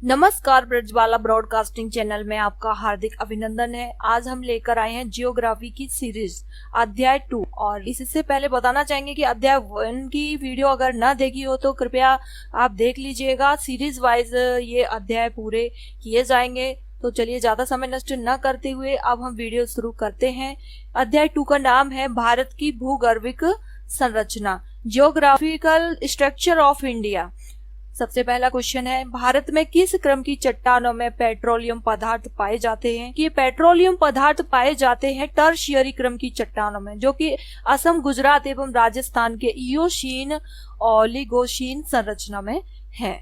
नमस्कार, Brajbala broadcasting channel में आपका हार्दिक अभिनंदन है। आज हम लेकर आए हैं जियोग्राफी की सीरीज अध्याय 2। और इससे पहले बताना चाहेंगे कि अध्याय 1 की वीडियो अगर ना देखी हो तो कृपया आप देख लीजिएगा। सीरीज वाइज ये अध्याय पूरे किए जाएंगे। तो चलिए ज्यादा समय नष्ट न करते हुए अब हम वीडियो शुरू करते हैं। अध्याय 2 का नाम है भारत की भूगर्भिक संरचना, जियोग्राफिकल स्ट्रक्चर ऑफ इंडिया। सबसे पहला क्वेश्चन है, भारत में किस क्रम की चट्टानों में पेट्रोलियम पदार्थ पाए जाते हैं? कि पेट्रोलियम पदार्थ पाए जाते हैं टर्शियरी क्रम की चट्टानों में, जो कि असम, गुजरात एवं राजस्थान के इयोशीन ओलिगोशीन संरचना में है।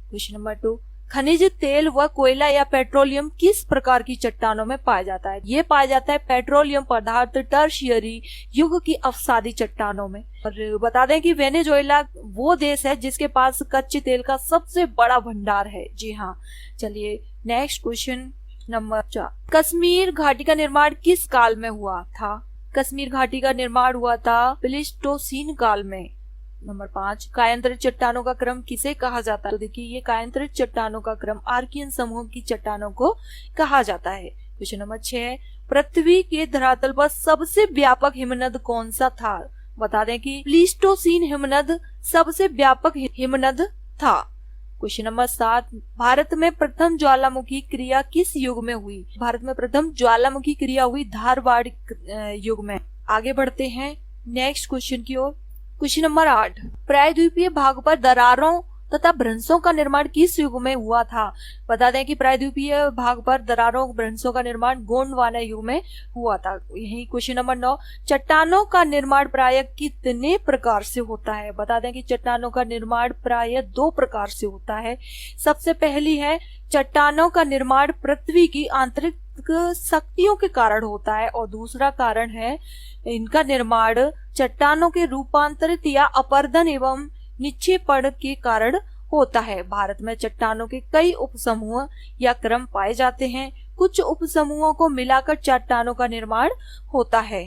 क्वेश्चन नंबर 2, खनिज तेल व कोयला या पेट्रोलियम किस प्रकार की चट्टानों में पाया जाता है? ये पाया जाता है पेट्रोलियम पदार्थ टर्शियरी युग की अवसादी चट्टानों में। और बता दें कि वेनेजुएला वो देश है जिसके पास कच्चे तेल का सबसे बड़ा भंडार है। जी हाँ। चलिए नेक्स्ट क्वेश्चन नंबर 4, कश्मीर घाटी का निर्माण किस काल में हुआ था? कश्मीर घाटी का निर्माण हुआ था प्लीस्टोसीन काल में। नंबर 5, कायांतरित चट्टानों का क्रम किसे कहा जाता है? तो देखिए, ये कायांतरित चट्टानों का क्रम आर्कियन समूह की चट्टानों को कहा जाता है। क्वेश्चन नंबर 6, पृथ्वी के धरातल पर सबसे व्यापक हिमनद कौन सा था? बता दें कि प्लीस्टोसीन हिमनद सबसे व्यापक हिमनद था। क्वेश्चन नंबर 7, भारत में प्रथम ज्वालामुखी क्रिया किस युग में हुई? भारत में प्रथम ज्वालामुखी क्रिया हुई धारवाड़ युग में। आगे बढ़ते हैं नेक्स्ट क्वेश्चन की ओर। क्वेश्चन नंबर 8, प्रायद्वीपीय भाग पर दरारों तथा भ्रंशों का निर्माण किस युग में हुआ था? बता दें कि प्रायद्वीपीय भाग पर दरारों भ्रंशों का निर्माण गोंडवाना युग में हुआ था। यही क्वेश्चन नंबर 9, चट्टानों का निर्माण प्राय कितने प्रकार से होता है? बता दें कि चट्टानों का निर्माण प्राय 2 प्रकार से होता है। सबसे पहली है, चट्टानों का निर्माण पृथ्वी की आंतरिक शक्तियों के कारण होता है, और दूसरा कारण है इनका निर्माण चट्टानों के रूपांतरित या अपरदन एवं निक्षेपण के कारण होता है। भारत में चट्टानों के कई उपसमूह या क्रम पाए जाते हैं। कुछ उपसमूहों को मिलाकर चट्टानों का निर्माण होता है।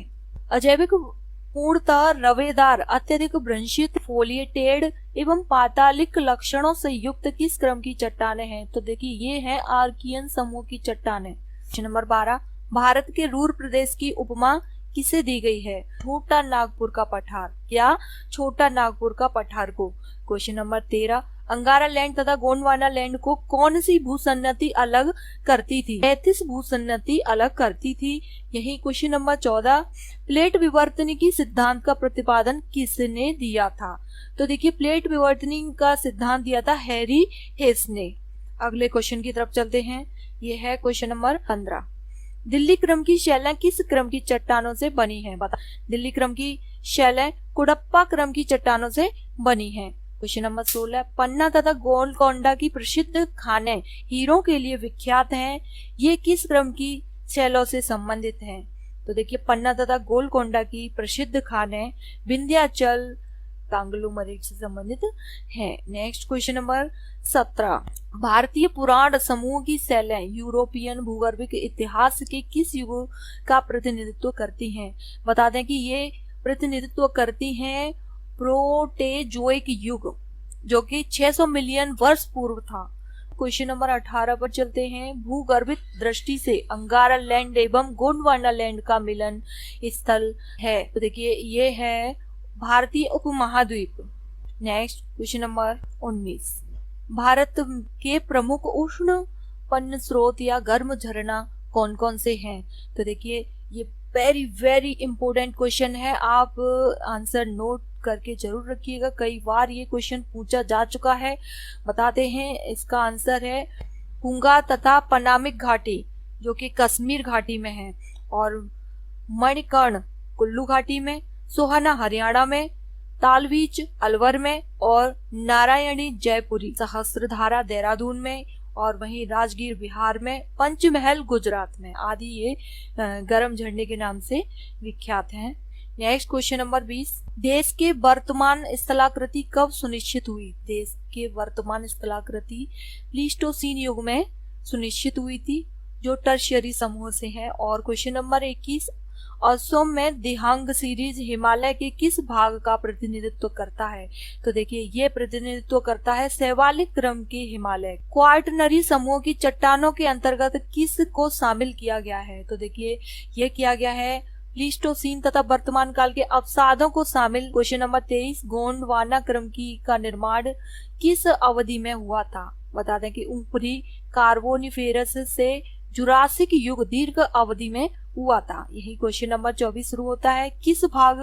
अजैविक, पूर्णतः रवेदार, अत्यधिक भ्रंशित, फोलिएटेड एवं पातालिक लक्षणों से युक्त किस क्रम की चट्टानें हैं? तो देखिए, ये है आर्कियन समूह की चट्टानें। क्वेश्चन नंबर 12, भारत के रूर प्रदेश की उपमा किसे दी गई है? छोटा नागपुर का पठार या छोटा नागपुर का पठार को। क्वेश्चन नंबर 13, अंगारा लैंड तथा गोंडवाना लैंड को कौन सी भूसन्नति अलग करती थी? 33 भूसन्नति अलग करती थी। यही क्वेश्चन नंबर 14, प्लेट विवर्तनी की सिद्धांत का प्रतिपादन किसने दिया था? तो देखिए, प्लेट विवर्तनी का सिद्धांत दिया था हैरी हेस ने। अगले क्वेश्चन की तरफ चलते हैं। ये है क्वेश्चन नंबर 15, दिल्ली क्रम की शैलें किस क्रम की चट्टानों से बनी हैं? बता। दिल्ली क्रम की शैलें कुडप्पा क्रम की चट्टानों से बनी हैं। क्वेश्चन नंबर 16, पन्ना तथा गोलकोंडा की प्रसिद्ध खानें हीरों के लिए विख्यात हैं। ये किस क्रम की शैलों से संबंधित हैं? तो देखिए, पन्ना तथा गोलकोंडा की प्रसिद्ध खानें विंध्याचल, कांगलू मरीज से संबंधित है। नेक्स्ट क्वेश्चन नंबर 17, भारतीय पुराण समूह की शैलें यूरोपियन भूगर्भिक इतिहास के किस युग का प्रतिनिधित्व करती हैं? बता दें कि ये प्रतिनिधित्व करती हैं प्रोटेजोइक युग, जो कि 600 मिलियन वर्ष पूर्व था। क्वेश्चन नंबर 18 पर चलते हैं। भूगर्भिक दृष्टि से अंगारा लैंड एवं गोंडवाना लैंड का मिलन स्थल है। तो देखिए, ये है भारतीय उपमहाद्वीप। नेक्स्ट क्वेश्चन नंबर 19, भारत के प्रमुख उष्ण पन्न स्रोत या गर्म झरना कौन कौन से हैं? तो देखिए, ये वेरी वेरी इंपॉर्टेंट क्वेश्चन है। आप आंसर नोट करके जरूर रखिएगा, कई बार ये क्वेश्चन पूछा जा चुका है। बताते हैं, इसका आंसर है पुंगा तथा पनामिक घाटी, जो कि कश्मीर घाटी में है, और मणिकर्ण कुल्लू घाटी में, सोहाना हरियाणा में, तालवीच अलवर में, और नारायणी जयपुरी सहस्त्रधारा देहरादून में, और वहीं राजगीर बिहार में, पंचमहल गुजरात में आदि ये गर्म झरने के नाम से विख्यात हैं। नेक्स्ट क्वेश्चन नंबर 20, देश के वर्तमान स्थलाकृति कब सुनिश्चित हुई? देश के वर्तमान स्थलाकृति प्लीस्टोसीन युग में सुनिश्चित हुई थी, जो टर्शियरी समूह से है। और क्वेश्चन नंबर 21, असम में दिहांग सीरीज हिमालय के किस भाग का प्रतिनिधित्व करता है? तो देखिए ये प्रतिनिधित्व करता है शैवालिक क्रम के हिमालय। क्वार्टनरी समूह की चट्टानों के अंतर्गत किस को शामिल किया गया है? तो देखिए ये किया गया है प्लीस्टोसीन तथा वर्तमान काल के अवसादों को शामिल। क्वेश्चन नंबर 23, गोंडवाना क्रम की का निर्माण किस अवधि में हुआ था? बता दें कि ऊपरी कार्बोनिफेरस से जुरासिक युग दीर्घ अवधि में हुआ था। यही क्वेश्चन नंबर 24 शुरू होता है। किस भाग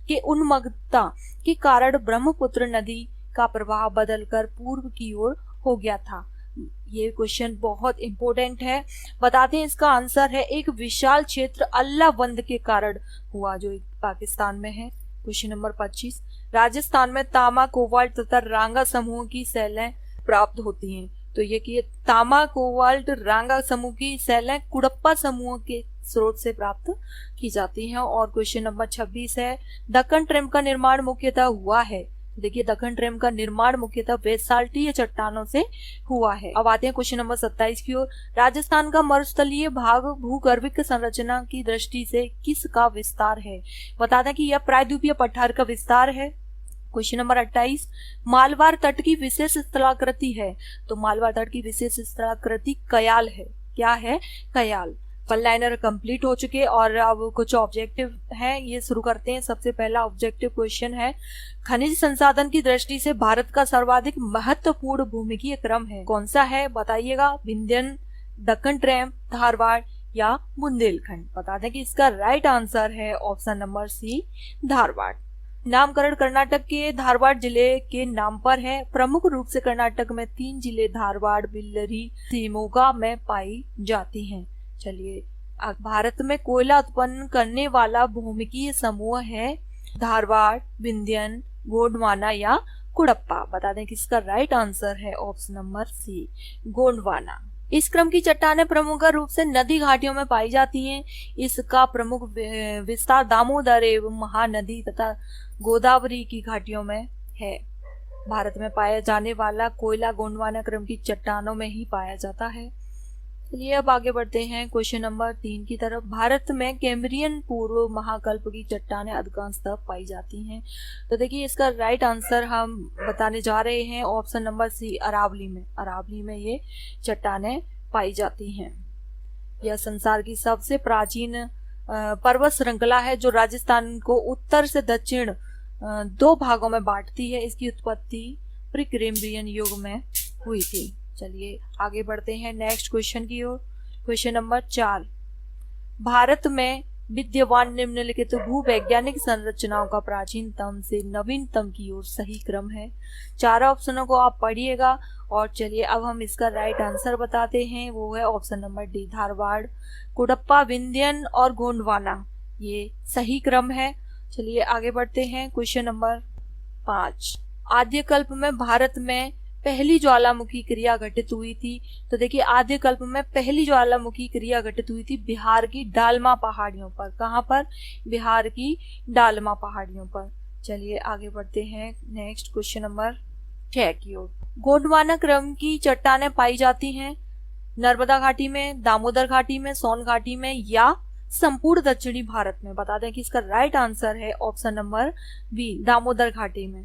के उन्मत्तता के कारण ब्रह्मपुत्र नदी का प्रवाह बदलकर पूर्व की ओर हो गया था? ये क्वेश्चन बहुत इंपॉर्टेंट है। बताते हैं इसका आंसर है एक विशाल क्षेत्र अल्लावंद के कारण हुआ, जो पाकिस्तान में है। क्वेश्चन नंबर 25, राजस्थान में तामा, कोबाल्ट तथा रांगा समूह की शैलें प्राप्त होती हैं। तो ये कि तामा, कोबाल्ट, रांगा समूह की शैलें कुडप्पा समूह के स्रोत से प्राप्त की जाती हैं। और क्वेश्चन नंबर 26 है दक्कन ट्रेम का निर्माण मुख्यतः हुआ है। देखिए दक्कन ट्रेम का निर्माण मुख्यतः बेसाल्टीय चट्टानों से हुआ है। अब आते हैं क्वेश्चन नंबर 27 की ओर। राजस्थान का मरुस्थलीय भाग भूगर्भिक संरचना की दृष्टि से किसका विस्तार है? बता दें कि यह प्रायद्वीपीय पठार का विस्तार है। क्वेश्चन नंबर 28, मालवार तट की विशेष स्थलाकृति है। तो मालवार तट की विशेष स्थलाकृति कयाल है। क्या है? कयाल। वन लाइनर कंप्लीट हो चुके और अब कुछ ऑब्जेक्टिव हैं, ये शुरू करते हैं। सबसे पहला ऑब्जेक्टिव क्वेश्चन है खनिज संसाधन की दृष्टि से भारत का सर्वाधिक महत्वपूर्ण भूमिकीय क्रम है, कौन सा है? बताइएगा। विंध्यन, दक्कन ट्रेम, धारवाड़ या बुंदेलखंड? बता दें कि इसका राइट आंसर है ऑप्शन नंबर सी, धारवाड़। नामकरण कर्नाटक के धारवाड़ जिले के नाम पर है। प्रमुख रूप से कर्नाटक में 3 जिले धारवाड़, बिल्लरी, शिवमोगा में पाई जाती हैं। चलिए, भारत में कोयला उत्पन्न करने वाला भूमिकीय समूह है धारवाड़, विंध्यन, गोंडवाना या कुडप्पा? बता दें कि इसका राइट आंसर है ऑप्शन नंबर सी, गोंडवाना। इस क्रम की चट्टानें प्रमुख रूप से नदी घाटियों में पाई जाती हैं। इसका प्रमुख विस्तार दामोदर एवं महानदी तथा गोदावरी की घाटियों में है। भारत में पाया जाने वाला कोयला गोंडवाना क्रम की चट्टानों में ही पाया जाता है। चलिए अब आगे बढ़ते हैं क्वेश्चन नंबर 3 की तरफ। भारत में कैम्ब्रियन पूर्व महाकल्प की चट्टानें अधिकांशतः पाई जाती हैं। तो देखिए इसका राइट आंसर हम बताने जा रहे हैं ऑप्शन नंबर सी, अरावली में। अरावली में ये चट्टानें पाई जाती हैं। यह संसार की सबसे प्राचीन पर्वत श्रृंखला है जो राजस्थान को उत्तर से दक्षिण 2 भागों में बांटती है। इसकी उत्पत्ति प्री कैम्ब्रियन युग में हुई थी। चलिए आगे बढ़ते हैं नेक्स्ट क्वेश्चन की ओर। क्वेश्चन नंबर 4, भारत में विद्यमान निम्नलिखित भूवैज्ञानिक संरचनाओं का प्राचीनतम से नवीनतम की ओर सही क्रम है। 4 ऑप्शनों को आप पढ़िएगा और चलिए अब हम इसका राइट आंसर बताते हैं। वो है option number D, Dharwar, Cuddapah, Vindhyan और गोंडवाना, ये सही क्रम है। चलिए आगे बढ़ते हैं क्वेश्चन नंबर 5, आद्य कल्प में भारत में पहली ज्वालामुखी क्रिया घटित हुई थी। तो देखिए आद्य कल्प में पहली ज्वालामुखी क्रिया घटित हुई थी बिहार की डालमा पहाड़ियों पर। कहां पर? बिहार की डालमा पहाड़ियों पर। चलिए आगे बढ़ते हैं नेक्स्ट क्वेश्चन नंबर 6 की ओर। गोंडवाना क्रम की चट्टानें पाई जाती हैं नर्मदा घाटी में, दामोदर घाटी में, सोन घाटी में या संपूर्ण दक्षिणी भारत में? बता दें कि इसका राइट आंसर है ऑप्शन नंबर बी, दामोदर घाटी में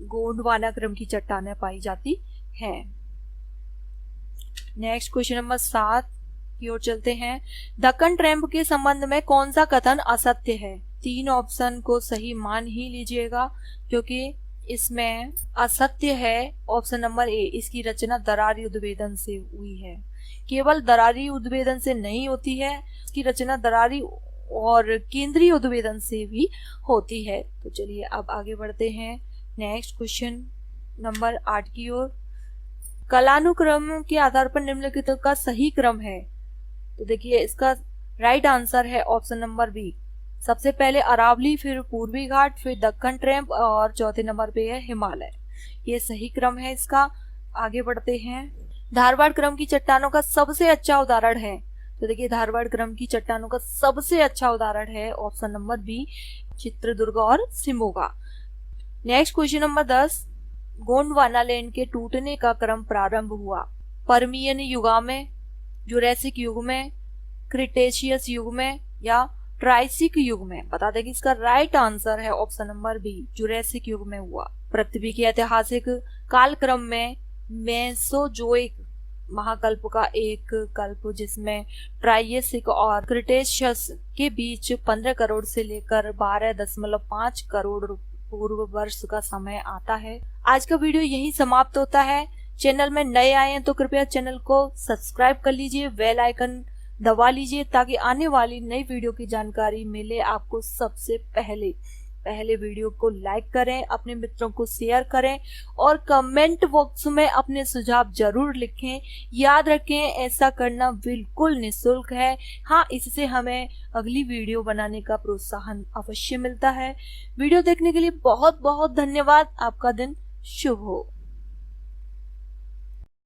गोंडवाना क्रम की चट्टानें पाई जाती हैं। नेक्स्ट क्वेश्चन नंबर 7 की ओर चलते हैं। दक्कन ट्रेम के संबंध में कौन सा कथन असत्य है? 3 ऑप्शन को सही मान ही लीजिएगा क्योंकि इसमें असत्य है ऑप्शन नंबर ए, इसकी रचना दरारी उद्भेदन से हुई है। केवल दरारी उद्भेदन से नहीं होती है, इसकी रचना दरारी और केंद्रीय उद्भेदन से भी होती है। तो चलिए अब आगे बढ़ते हैं नेक्स्ट क्वेश्चन नंबर 8 की ओर। कालानुक्रम के आधार पर निम्नलिखित का सही क्रम है। तो देखिए इसका राइट आंसर है ऑप्शन नंबर बी, सबसे पहले अरावली, फिर पूर्वी घाट, फिर दक्कन ट्रेम और चौथे नंबर पे है हिमालय। ये सही क्रम है इसका। आगे बढ़ते हैं। धारवाड़ क्रम की चट्टानों का सबसे अच्छा उदाहरण है। तो देखिए धारवाड़ क्रम की चट्टानों का सबसे अच्छा उदाहरण है ऑप्शन नंबर बी, चित्रदुर्ग और Shimoga. Next question number 10, Gondwana land के टूटने का क्रम प्रारंभ हुआ पर्मियन युग में, जुरैसिक युग में, क्रिटेशियस युग में या ट्राइसिक युग में। बता दें कि इसका राइट आंसर है ऑप्शन नंबर बी, जुरैसिक युग में हुआ। पृथ्वी के ऐतिहासिक कालक्रम में मेसोजोइक महाकल्प का एक कल्प जिसमें ट्राइसिक और क्रिटेशियस के बीच 15 करोड़ से लेकर 12.5 करोड़ पूर्व वर्ष का समय आता है। आज का वीडियो यही समाप्त होता है। चैनल में नए आए हैं तो कृपया चैनल को सब्सक्राइब कर लीजिए, बेल आइकन दबा लीजिए ताकि आने वाली नई वीडियो की जानकारी मिले आपको सबसे पहले वीडियो को लाइक करें, अपने मित्रों को शेयर करें और कमेंट बॉक्स में अपने सुझाव जरूर लिखें। याद रखें, ऐसा करना बिल्कुल निःशुल्क है। हाँ, इससे हमें अगली वीडियो बनाने का प्रोत्साहन अवश्य मिलता है। वीडियो देखने के लिए बहुत बहुत धन्यवाद। आपका दिन शुभ हो।